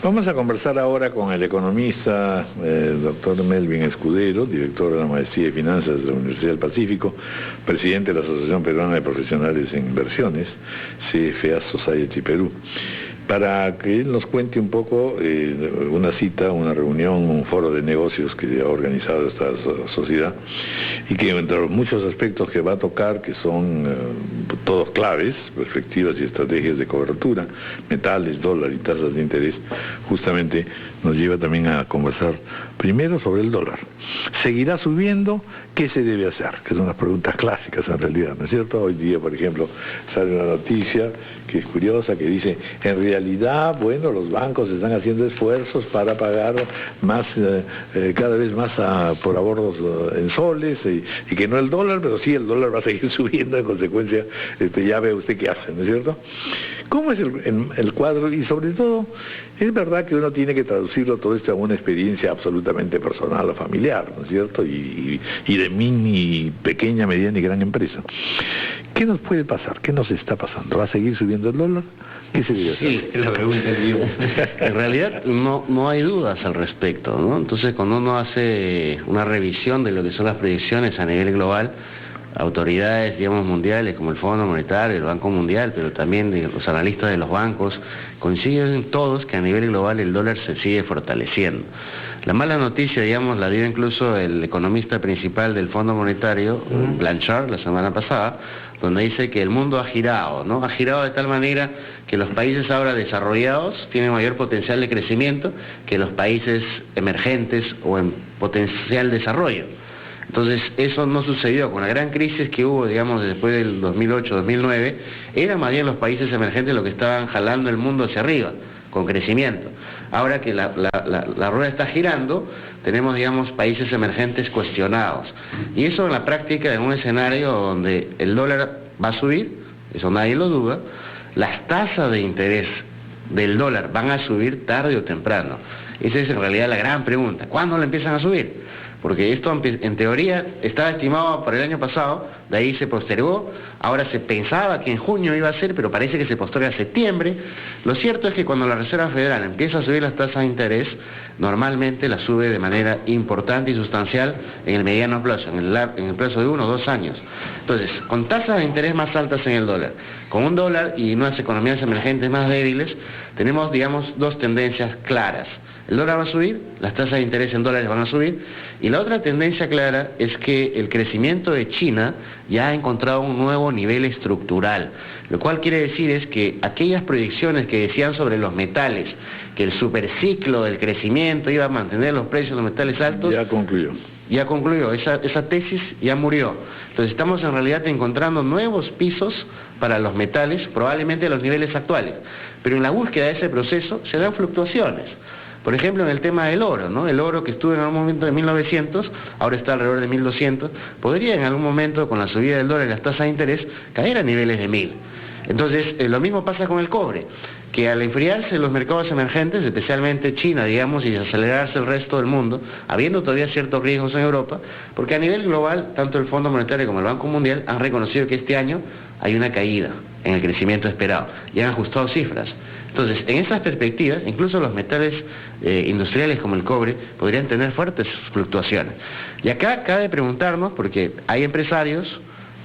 Vamos a conversar ahora con el economista doctor Melvin Escudero, director de la Maestría de Finanzas de la Universidad del Pacífico, presidente de la Asociación Peruana de Profesionales en Inversiones, CFA Society Perú, para que él nos cuente un poco una cita, una reunión, un foro de negocios que ha organizado esta sociedad y que entre los muchos aspectos que va a tocar, que son todos claves, perspectivas y estrategias de cobertura, metales, dólar y tasas de interés, justamente nos lleva también a conversar primero sobre el dólar. ¿Seguirá subiendo? ¿Qué se debe hacer? Que son las preguntas clásicas en realidad, ¿no es cierto? Hoy día, por ejemplo, sale una noticia que es curiosa, que dice, en realidad, bueno, los bancos están haciendo esfuerzos para pagar más, cada vez más por ahorros en soles, y que no el dólar, pero sí el dólar va a seguir subiendo, en consecuencia, ya ve usted qué hace, ¿no es cierto? ¿Cómo es el cuadro? Y sobre todo, es verdad que uno tiene que traducirlo todo esto a una experiencia absolutamente personal o familiar, ¿no es cierto? Y de mini, pequeña, mediana y gran empresa. ¿Qué nos puede pasar? ¿Qué nos está pasando? ¿Va a seguir subiendo el dólar? ¿Qué se debe hacer? Sí, la pregunta es bien. En realidad no hay dudas al respecto, ¿no? Entonces, cuando uno hace una revisión de lo que son las proyecciones a nivel global, autoridades, digamos, mundiales como el Fondo Monetario, el Banco Mundial, pero también los analistas de los bancos, coinciden todos que a nivel global el dólar se sigue fortaleciendo. La mala noticia, digamos, la dio incluso el economista principal del Fondo Monetario, Blanchard, la semana pasada, donde dice que el mundo ha girado, ¿no? Ha girado de tal manera que los países ahora desarrollados tienen mayor potencial de crecimiento que los países emergentes o en potencial desarrollo. Entonces, eso no sucedió con la gran crisis que hubo, digamos, después del 2008-2009, eran más bien los países emergentes los que estaban jalando el mundo hacia arriba, con crecimiento. Ahora que la rueda está girando, tenemos, digamos, países emergentes cuestionados. Y eso en la práctica, en un escenario donde el dólar va a subir, eso nadie lo duda, las tasas de interés del dólar van a subir tarde o temprano. Esa es en realidad la gran pregunta. ¿Cuándo lo empiezan a subir? Porque esto en teoría estaba estimado para el año pasado, de ahí se postergó, ahora se pensaba que en junio iba a ser, pero parece que se posterga a septiembre. Lo cierto es que cuando la Reserva Federal empieza a subir las tasas de interés, normalmente las sube de manera importante y sustancial en el mediano plazo, en el plazo de 1 o 2 años. Entonces, con tasas de interés más altas en el dólar, con un dólar y unas economías emergentes más débiles, tenemos, digamos, dos tendencias claras. El dólar va a subir, las tasas de interés en dólares van a subir, y la otra tendencia clara es que el crecimiento de China ya ha encontrado un nuevo nivel estructural, lo cual quiere decir es que aquellas proyecciones que decían sobre los metales, que el superciclo del crecimiento iba a mantener los precios de los metales altos, ya concluyó, esa tesis ya murió. Entonces estamos en realidad encontrando nuevos pisos para los metales, probablemente a los niveles actuales, pero en la búsqueda de ese proceso se dan fluctuaciones. Por ejemplo, en el tema del oro, ¿no? El oro que estuvo en algún momento de 1900, ahora está alrededor de 1200, podría en algún momento, con la subida del dólar y las tasas de interés, caer a niveles de 1000. Entonces, lo mismo pasa con el cobre, que al enfriarse los mercados emergentes, especialmente China, digamos, y acelerarse el resto del mundo, habiendo todavía ciertos riesgos en Europa, porque a nivel global, tanto el Fondo Monetario como el Banco Mundial han reconocido que este año hay una caída en el crecimiento esperado, y han ajustado cifras. Entonces, en esas perspectivas, incluso los metales industriales como el cobre podrían tener fuertes fluctuaciones. Y acá cabe preguntarnos, porque hay empresarios,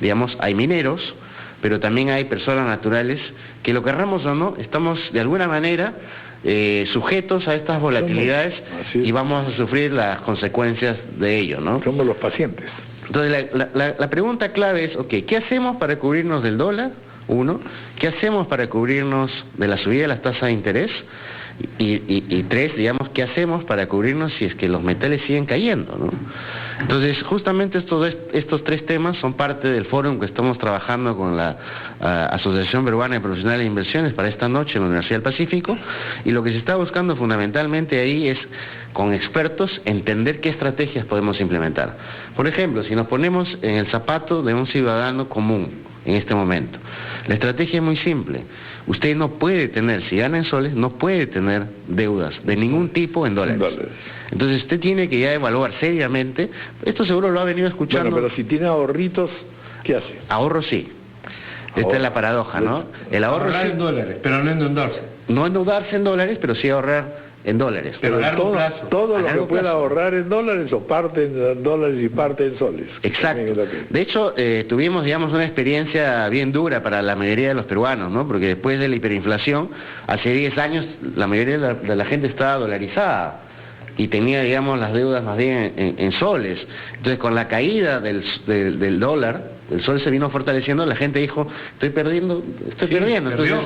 digamos, hay mineros, pero también hay personas naturales que, lo querramos o no, estamos de alguna manera sujetos a estas volatilidades y vamos a sufrir las consecuencias de ello, ¿no? Somos los pacientes. Entonces, la pregunta clave es, ok, ¿qué hacemos para cubrirnos del dólar? Uno, ¿qué hacemos para cubrirnos de la subida de las tasas de interés? Y tres, digamos, ¿qué hacemos para cubrirnos si es que los metales siguen cayendo, ¿no? Entonces, justamente estos tres temas son parte del foro en que estamos trabajando con la Asociación Peruana de Profesionales de Inversiones para esta noche en la Universidad del Pacífico, y lo que se está buscando fundamentalmente ahí es, con expertos, entender qué estrategias podemos implementar. Por ejemplo, si nos ponemos en el zapato de un ciudadano común en este momento, la estrategia es muy simple. Usted no puede tener, si gana en soles, no puede tener deudas de ningún tipo en dólares. Entonces usted tiene que ya evaluar seriamente, esto seguro lo ha venido escuchando. Bueno, pero si tiene ahorritos, ¿qué hace? Ahorro sí. Esta es la paradoja, ¿no? El ahorro ahorrar sí, en dólares, pero no endeudarse. no endeudarse en dólares, pero sí ahorrar en dólares. Pero todo lo que pueda ahorrar en dólares o parte en dólares y parte en soles. Exacto. De hecho, tuvimos, digamos, una experiencia bien dura para la mayoría de los peruanos, ¿no? Porque después de la hiperinflación, hace 10 años, la mayoría de la gente estaba dolarizada y tenía, digamos, las deudas más bien en soles. Entonces, con la caída del dólar, el sol se vino fortaleciendo, la gente dijo, estoy perdiendo. Entonces,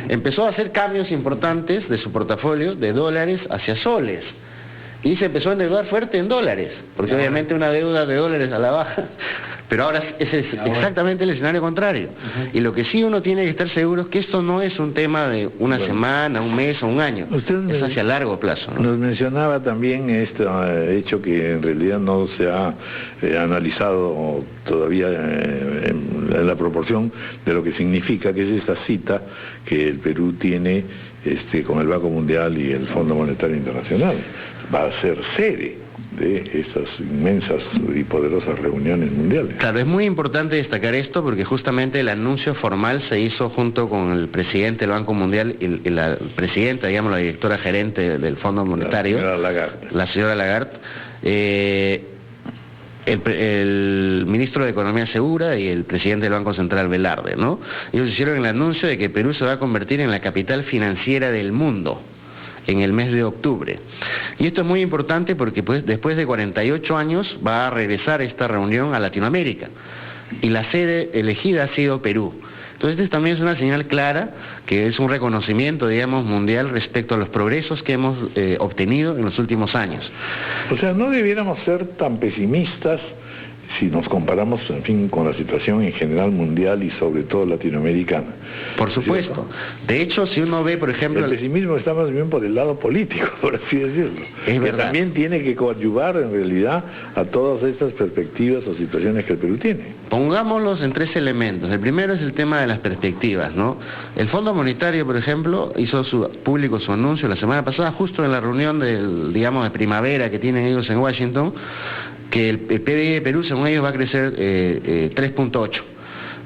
empezó a hacer cambios importantes de su portafolio de dólares hacia soles. Y se empezó a endeudar fuerte en dólares, porque obviamente una deuda de dólares a la baja, pero ahora es exactamente el escenario contrario. Y lo que sí uno tiene que estar seguro es que esto no es un tema de una semana, un mes o un año, es hacia largo plazo, ¿no? Nos mencionaba también este hecho que en realidad no se ha analizado todavía en la proporción de lo que significa, que es esta cita que el Perú tiene con el Banco Mundial y el Fondo Monetario Internacional. Va a ser sede de estas inmensas y poderosas reuniones mundiales. Claro, es muy importante destacar esto porque justamente el anuncio formal se hizo junto con el presidente del Banco Mundial y la presidenta, digamos, la directora gerente del Fondo Monetario, la señora Lagarde. El ministro de Economía Segura y el presidente del Banco Central Velarde, ¿no? Ellos hicieron el anuncio de que Perú se va a convertir en la capital financiera del mundo en el mes de octubre. Y esto es muy importante porque pues, después de 48 años va a regresar esta reunión a Latinoamérica. Y la sede elegida ha sido Perú. Entonces esta también es una señal clara, que es un reconocimiento, digamos, mundial respecto a los progresos que hemos obtenido en los últimos años. O sea, no debiéramos ser tan pesimistas si nos comparamos, en fin, con la situación en general mundial y sobre todo latinoamericana. Por supuesto. De hecho, si uno ve, por ejemplo... El pesimismo está más bien por el lado político, por así decirlo. Es verdad. Que también tiene que coadyuvar, en realidad, a todas estas perspectivas o situaciones que el Perú tiene. Pongámoslos en 3 elementos. El primero es el tema de las perspectivas, ¿no? El Fondo Monetario, por ejemplo, hizo público su anuncio la semana pasada, justo en la reunión de primavera que tienen ellos en Washington, que el PBI de Perú, según ellos, va a crecer 3.8.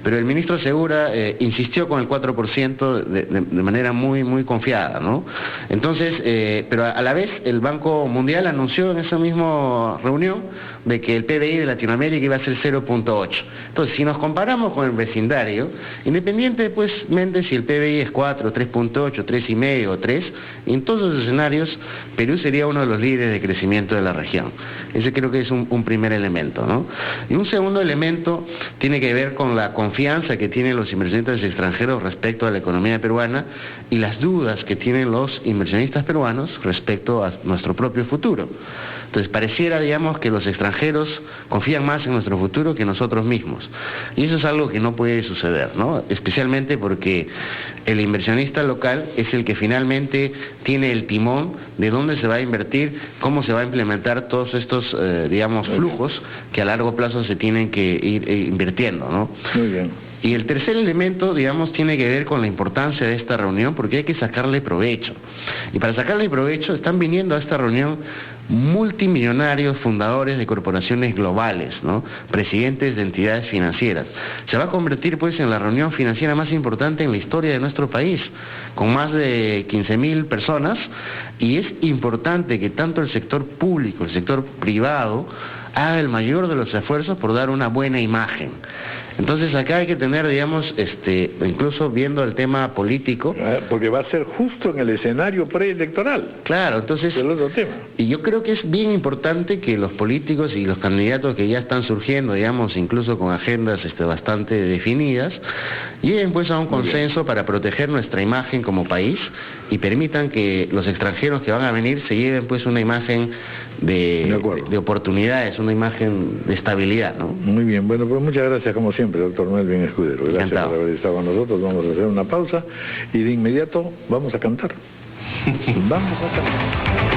Pero el ministro Segura insistió con el 4% de manera muy muy confiada, ¿no? Entonces, pero a la vez el Banco Mundial anunció en esa misma reunión de que el PBI de Latinoamérica iba a ser 0.8. Entonces, si nos comparamos con el vecindario, independientemente si el PBI es 4, 3.8, 3,5 o 3, en todos los escenarios, Perú sería uno de los líderes de crecimiento de la región. Ese creo que es un primer elemento, ¿no? Y un segundo elemento tiene que ver con la confianza que tienen los inversionistas extranjeros respecto a la economía peruana y las dudas que tienen los inversionistas peruanos respecto a nuestro propio futuro. Entonces pareciera, digamos, que los extranjeros confían más en nuestro futuro que nosotros mismos. Y eso es algo que no puede suceder, ¿no? Especialmente porque el inversionista local es el que finalmente tiene el timón de dónde se va a invertir, cómo se va a implementar todos estos, flujos que a largo plazo se tienen que ir invirtiendo, ¿no? Muy bien. Y el tercer elemento, digamos, tiene que ver con la importancia de esta reunión, porque hay que sacarle provecho. Y para sacarle provecho están viniendo a esta reunión multimillonarios fundadores de corporaciones globales, ¿no? Presidentes de entidades financieras. Se va a convertir pues en la reunión financiera más importante en la historia de nuestro país, con más de 15.000 personas, y es importante que tanto el sector público, el sector privado, haga el mayor de los esfuerzos por dar una buena imagen. Entonces acá hay que tener, digamos, incluso viendo el tema político. Porque va a ser justo en el escenario preelectoral. Claro, entonces... El otro tema. Y yo creo que es bien importante que los políticos y los candidatos que ya están surgiendo, digamos, incluso con agendas bastante definidas, lleguen pues a un consenso para proteger nuestra imagen como país y permitan que los extranjeros que van a venir se lleven pues una imagen de oportunidades, una imagen de estabilidad, ¿no? Muy bien, bueno, pues muchas gracias como siempre, doctor Melvin Escudero. Gracias por haber estado con nosotros. Vamos a hacer una pausa y de inmediato vamos a cantar. Vamos a cantar.